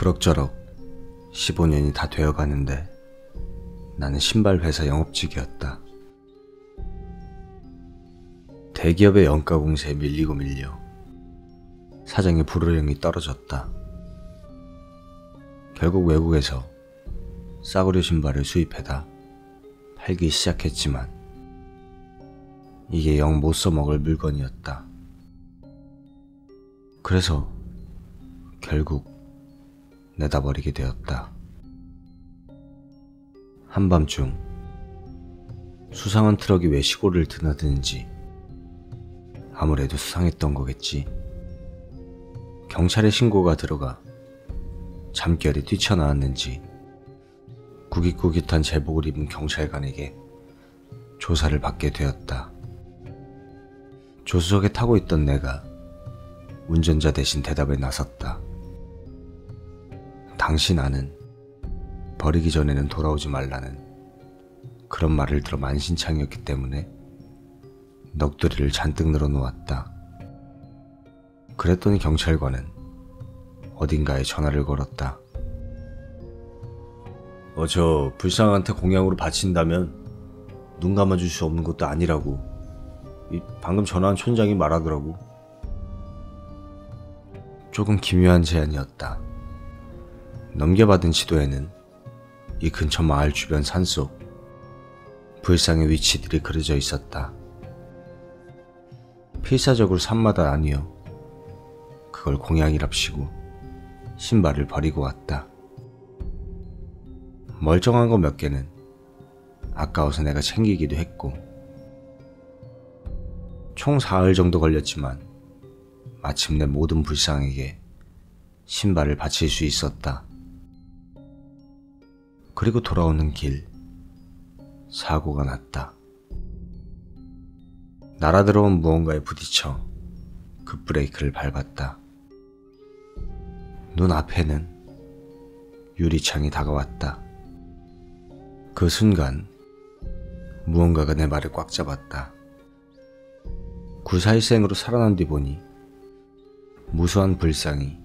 그럭저럭 15년이 다 되어가는데 나는 신발 회사 영업직이었다. 대기업의 연가 공세에 밀리고 밀려 사장의 불호령이 떨어졌다. 결국 외국에서 싸구려 신발을 수입해다 팔기 시작했지만 이게 영 못 써먹을 물건이었다. 그래서 결국 내다버리게 되었다. 한밤중 수상한 트럭이 왜 시골을 드나드는지 아무래도 수상했던 거겠지. 경찰에 신고가 들어가 잠결에 뛰쳐나왔는지 구깃구깃한 제복을 입은 경찰관에게 조사를 받게 되었다. 조수석에 타고 있던 내가 운전자 대신 대답에 나섰다. 당시 나는 버리기 전에는 돌아오지 말라는 그런 말을 들어 만신창이었기 때문에 넋두리를 잔뜩 늘어놓았다. 그랬더니 경찰관은 어딘가에 전화를 걸었다. 저 불쌍한테 공양으로 바친다면 눈 감아줄 수 없는 것도 아니라고 방금 전화한 촌장이 말하더라고. 조금 기묘한 제안이었다. 넘겨받은 지도에는 이 근처 마을 주변 산속 불상의 위치들이 그려져 있었다. 필사적으로 산마다 아니어 그걸 공양이랍시고 신발을 버리고 왔다. 멀쩡한 거 몇 개는 아까워서 내가 챙기기도 했고 총 4일 정도 걸렸지만 마침내 모든 불상에게 신발을 바칠 수 있었다. 그리고 돌아오는 길 사고가 났다. 날아들어온 무언가에 부딪혀 급브레이크를 밟았다. 눈앞에는 유리창이 다가왔다. 그 순간 무언가가 내 발을 꽉 잡았다. 구사일생으로 살아난 뒤 보니 무수한 불상이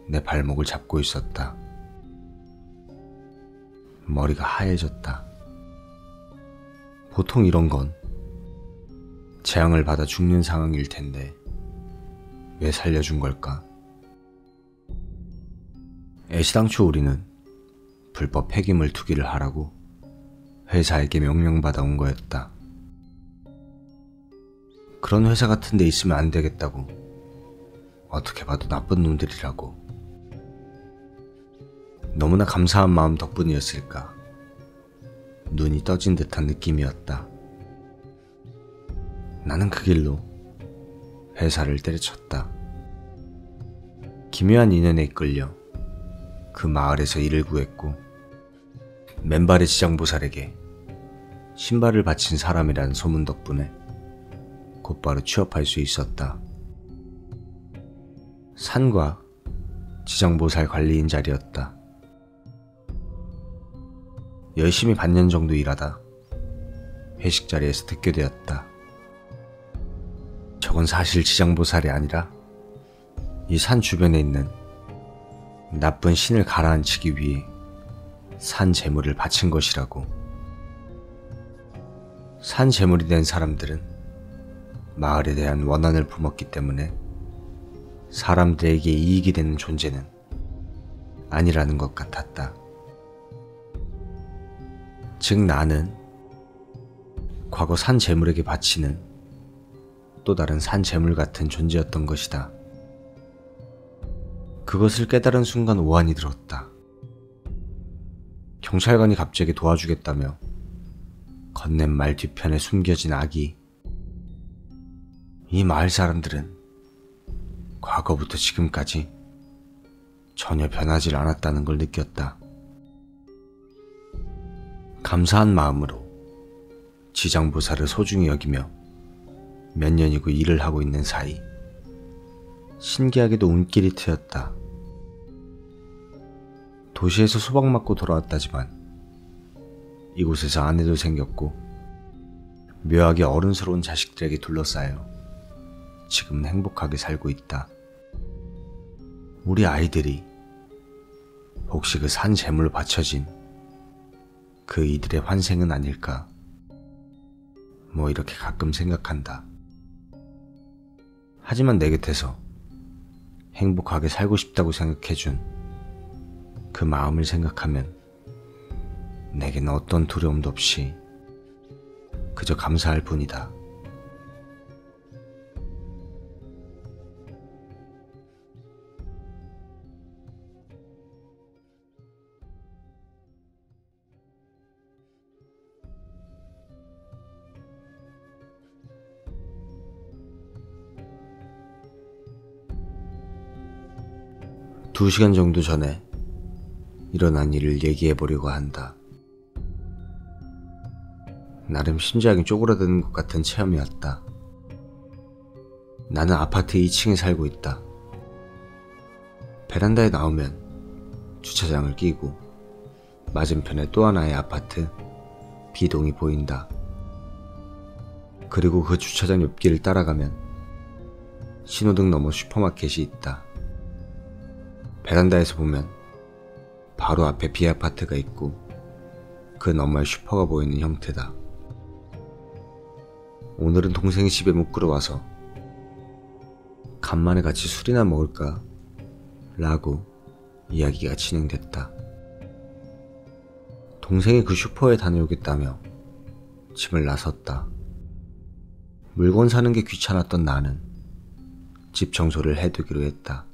내 발목을 잡고 있었다. 머리가 하얘졌다. 보통 이런 건 재앙을 받아 죽는 상황일 텐데 왜 살려준 걸까? 애시당초 우리는 불법 폐기물 투기를 하라고 회사에게 명령받아 온 거였다. 그런 회사 같은 데 있으면 안 되겠다고 어떻게 봐도 나쁜 놈들이라고. 너무나 감사한 마음 덕분이었을까. 눈이 떠진 듯한 느낌이었다. 나는 그 길로 회사를 때려쳤다. 기묘한 인연에 이끌려 그 마을에서 일을 구했고 맨발의 지장보살에게 신발을 바친 사람이라는 소문 덕분에 곧바로 취업할 수 있었다. 산과 지장보살 관리인 자리였다. 열심히 반년 정도 일하다 회식 자리에서 듣게 되었다. 저건 사실 지장보살이 아니라 이 산 주변에 있는 나쁜 신을 가라앉히기 위해 산 제물을 바친 것이라고. 산 제물이 된 사람들은 마을에 대한 원한을 품었기 때문에 사람들에게 이익이 되는 존재는 아니라는 것 같았다. 즉 나는 과거 산 제물에게 바치는 또 다른 산 제물 같은 존재였던 것이다. 그것을 깨달은 순간 오한이 들었다. 경찰관이 갑자기 도와주겠다며 건넨 말 뒤편에 숨겨진 악이 이 마을 사람들은 과거부터 지금까지 전혀 변하지 않았다는 걸 느꼈다. 감사한 마음으로 지장보살을 소중히 여기며 몇 년이고 일을 하고 있는 사이 신기하게도 운길이 트였다. 도시에서 소박 맞고 돌아왔다지만 이곳에서 아내도 생겼고 묘하게 어른스러운 자식들에게 둘러싸여 지금은 행복하게 살고 있다. 우리 아이들이 혹시 그 산 재물로 바쳐진 그 이들의 환생은 아닐까? 뭐 이렇게 가끔 생각한다. 하지만 내 곁에서 행복하게 살고 싶다고 생각해준 그 마음을 생각하면 내게는 어떤 두려움도 없이 그저 감사할 뿐이다. 두 시간 정도 전에 일어난 일을 얘기해보려고 한다. 나름 심장이 쪼그라드는 것 같은 체험이었다. 나는 아파트 2층에 살고 있다. 베란다에 나오면 주차장을 끼고 맞은편에 또 하나의 아파트 B동이 보인다. 그리고 그 주차장 옆길을 따라가면 신호등 너머 슈퍼마켓이 있다. 베란다에서 보면 바로 앞에 B아파트가 있고 그 너머에 슈퍼가 보이는 형태다. 오늘은 동생이 집에 못 끌어와서 간만에 같이 술이나 먹을까? 라고 이야기가 진행됐다. 동생이 그 슈퍼에 다녀오겠다며 짐을 나섰다. 물건 사는 게 귀찮았던 나는 집 청소를 해두기로 했다.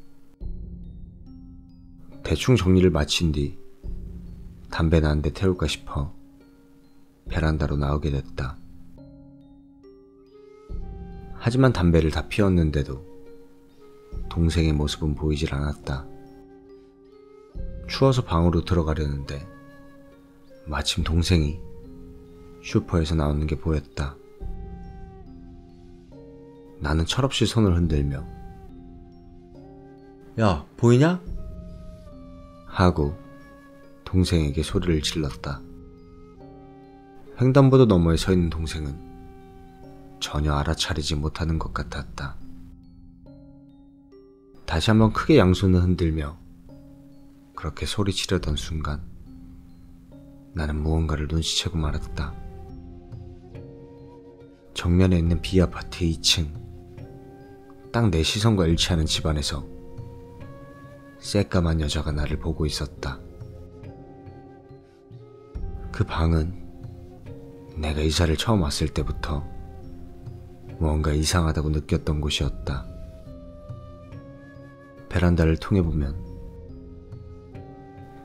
대충 정리를 마친 뒤 담배나 한 대 태울까 싶어 베란다로 나오게 됐다. 하지만 담배를 다 피웠는데도 동생의 모습은 보이질 않았다. 추워서 방으로 들어가려는데 마침 동생이 슈퍼에서 나오는 게 보였다. 나는 철없이 손을 흔들며 야, 보이냐? 하고 동생에게 소리를 질렀다. 횡단보도 너머에 서 있는 동생은 전혀 알아차리지 못하는 것 같았다. 다시 한번 크게 양손을 흔들며 그렇게 소리치려던 순간 나는 무언가를 눈치채고 말았다. 정면에 있는 B아파트 2층, 딱 내 시선과 일치하는 집안에서 새까만 여자가 나를 보고 있었다. 그 방은 내가 이사를 처음 왔을 때부터 무언가 이상하다고 느꼈던 곳이었다. 베란다를 통해 보면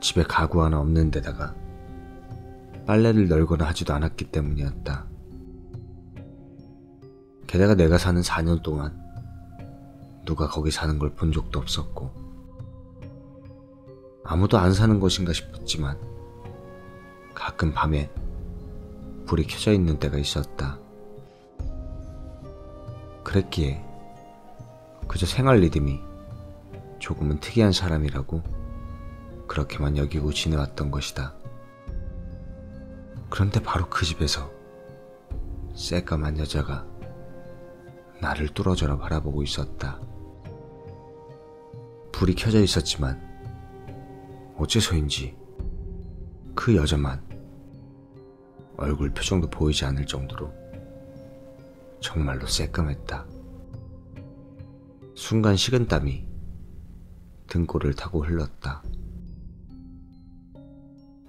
집에 가구 하나 없는 데다가 빨래를 널거나 하지도 않았기 때문이었다. 게다가 내가 사는 4년 동안 누가 거기 사는 걸 본 적도 없었고 아무도 안 사는 것인가 싶었지만 가끔 밤에 불이 켜져 있는 때가 있었다. 그랬기에 그저 생활 리듬이 조금은 특이한 사람이라고 그렇게만 여기고 지내왔던 것이다. 그런데 바로 그 집에서 새까만 여자가 나를 뚫어져라 바라보고 있었다. 불이 켜져 있었지만 어째서인지 그 여자만 얼굴 표정도 보이지 않을 정도로 정말로 새까맸다. 순간 식은땀이 등골을 타고 흘렀다.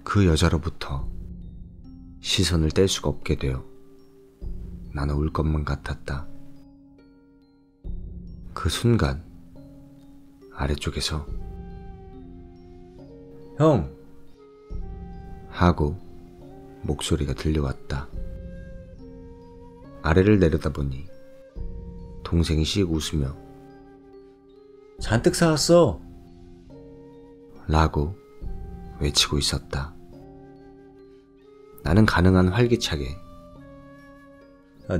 그 여자로부터 시선을 뗄 수가 없게 되어 나는 울 것만 같았다. 그 순간 아래쪽에서 형! 하고 목소리가 들려왔다. 아래를 내려다보니 동생이 씩 웃으며 잔뜩 사왔어! 라고 외치고 있었다. 나는 가능한 활기차게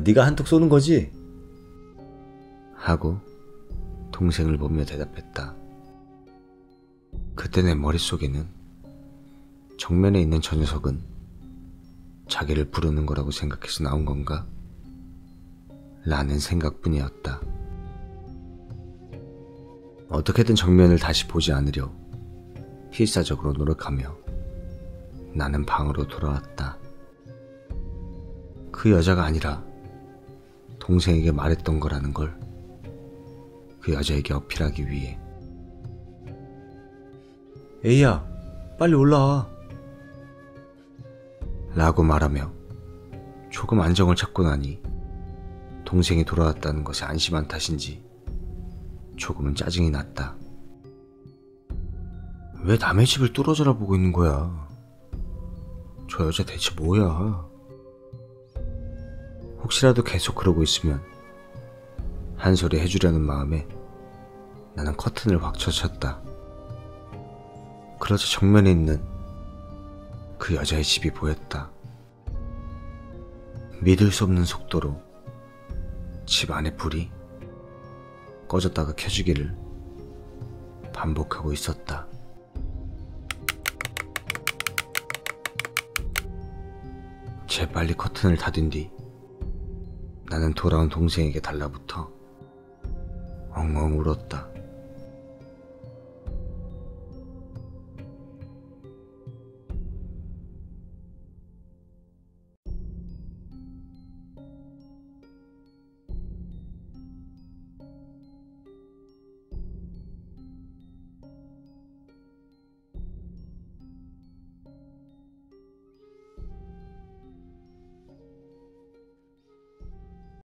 네가 한턱 쏘는 거지? 하고 동생을 보며 대답했다. 그때 내 머릿속에는 정면에 있는 저 녀석은 자기를 부르는 거라고 생각해서 나온 건가? 라는 생각뿐이었다. 어떻게든 정면을 다시 보지 않으려 필사적으로 노력하며 나는 방으로 돌아왔다. 그 여자가 아니라 동생에게 말했던 거라는 걸 그 여자에게 어필하기 위해. 에이야, 빨리 올라와 라고 말하며 조금 안정을 찾고 나니 동생이 돌아왔다는 것에 안심한 탓인지 조금은 짜증이 났다. 왜 남의 집을 뚫어져라 보고 있는 거야? 저 여자 대체 뭐야? 혹시라도 계속 그러고 있으면 한 소리 해주려는 마음에 나는 커튼을 확 쳐쳤다. 그러자 정면에 있는 그 여자의 집이 보였다. 믿을 수 없는 속도로 집 안의 불이 꺼졌다가 켜지기를 반복하고 있었다. 재빨리 커튼을 닫은 뒤 나는 돌아온 동생에게 달라붙어 엉엉 울었다.